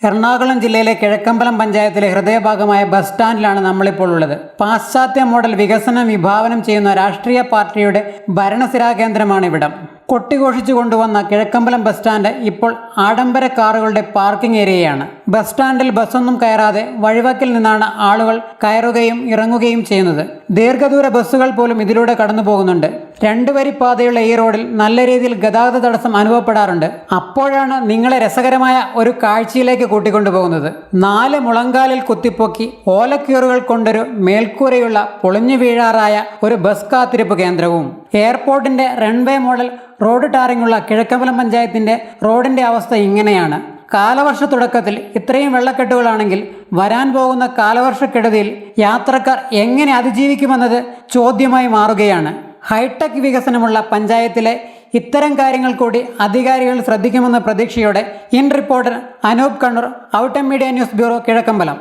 എറണാകുളം ജില്ലയിലെ കിഴക്കമ്പലം പഞ്ചായത്തിലെ ഹൃദയഭാഗമായ ബസ് സ്റ്റാൻഡിലാണ് നമ്മളിപ്പോൾ ഉള്ളത്. പാശ്ചാത്യ മോഡൽ വികസനം വിഭാവനം ചെയ്യുന്ന രാഷ്ട്രീയ പാർട്ടിയുടെ ഭരണസിരാ കേന്ദ്രമാണ് ഇവിടം. കൊട്ടിഘോഷിച്ചു കൊണ്ടുവന്ന കിഴക്കമ്പലം ബസ് സ്റ്റാൻഡ് ഇപ്പോൾ ആഡംബര കാറുകളുടെ പാർക്കിംഗ് ഏരിയയാണ്. ബസ് സ്റ്റാൻഡിൽ ബസ്സൊന്നും കയറാതെ വഴിവക്കിൽ നിന്നാണ് ആളുകൾ കയറുകയും ഇറങ്ങുകയും ചെയ്യുന്നത്. ദീർഘദൂര ബസ്സുകൾ പോലും ഇതിലൂടെ കടന്നു പോകുന്നുണ്ട്. 2 വരി പാതയുള്ള ഈ റോഡിൽ നല്ല രീതിയിൽ ഗതാഗത തടസ്സം അനുഭവപ്പെടാറുണ്ട്. അപ്പോഴാണ് നിങ്ങളെ രസകരമായ ഒരു കാഴ്ചയിലേക്ക് കൂട്ടിക്കൊണ്ടുപോകുന്നത്. 4 മുളങ്കാലിൽ കുത്തിപ്പൊക്കി ഓലക്കീറുകൾ കൊണ്ടൊരു മേൽക്കൂരയുള്ള പൊളിഞ്ഞു വീഴാറായ ഒരു ബസ് കാത്തിരിപ്പ് കേന്ദ്രവും. എയർപോർട്ടിന്റെ റൺവേ മോഡൽ റോഡ് ടാറിങ്ങുള്ള കിഴക്കമ്പലം പഞ്ചായത്തിന്റെ റോഡിന്റെ അവസ്ഥ ഇങ്ങനെയാണ്. കാലവർഷ തുടക്കത്തിൽ ഇത്രയും വെള്ളക്കെട്ടുകളാണെങ്കിൽ വരാൻ പോകുന്ന കാലവർഷക്കെടുതിയിൽ യാത്രക്കാർ എങ്ങനെ അതിജീവിക്കുമെന്നത് ചോദ്യമായി മാറുകയാണ്. ഹൈടെക് വികസനമുള്ള പഞ്ചായത്തിലെ ഇത്തരം കാര്യങ്ങൾ കൂടി അധികാരികൾ ശ്രദ്ധിക്കുമെന്ന പ്രതീക്ഷയോടെ ഇൻ റിപ്പോർട്ടർ അനൂപ് കണ്ണൂർ, ഔട്ടം മീഡിയ ന്യൂസ് ബ്യൂറോ, കിഴക്കമ്പലം.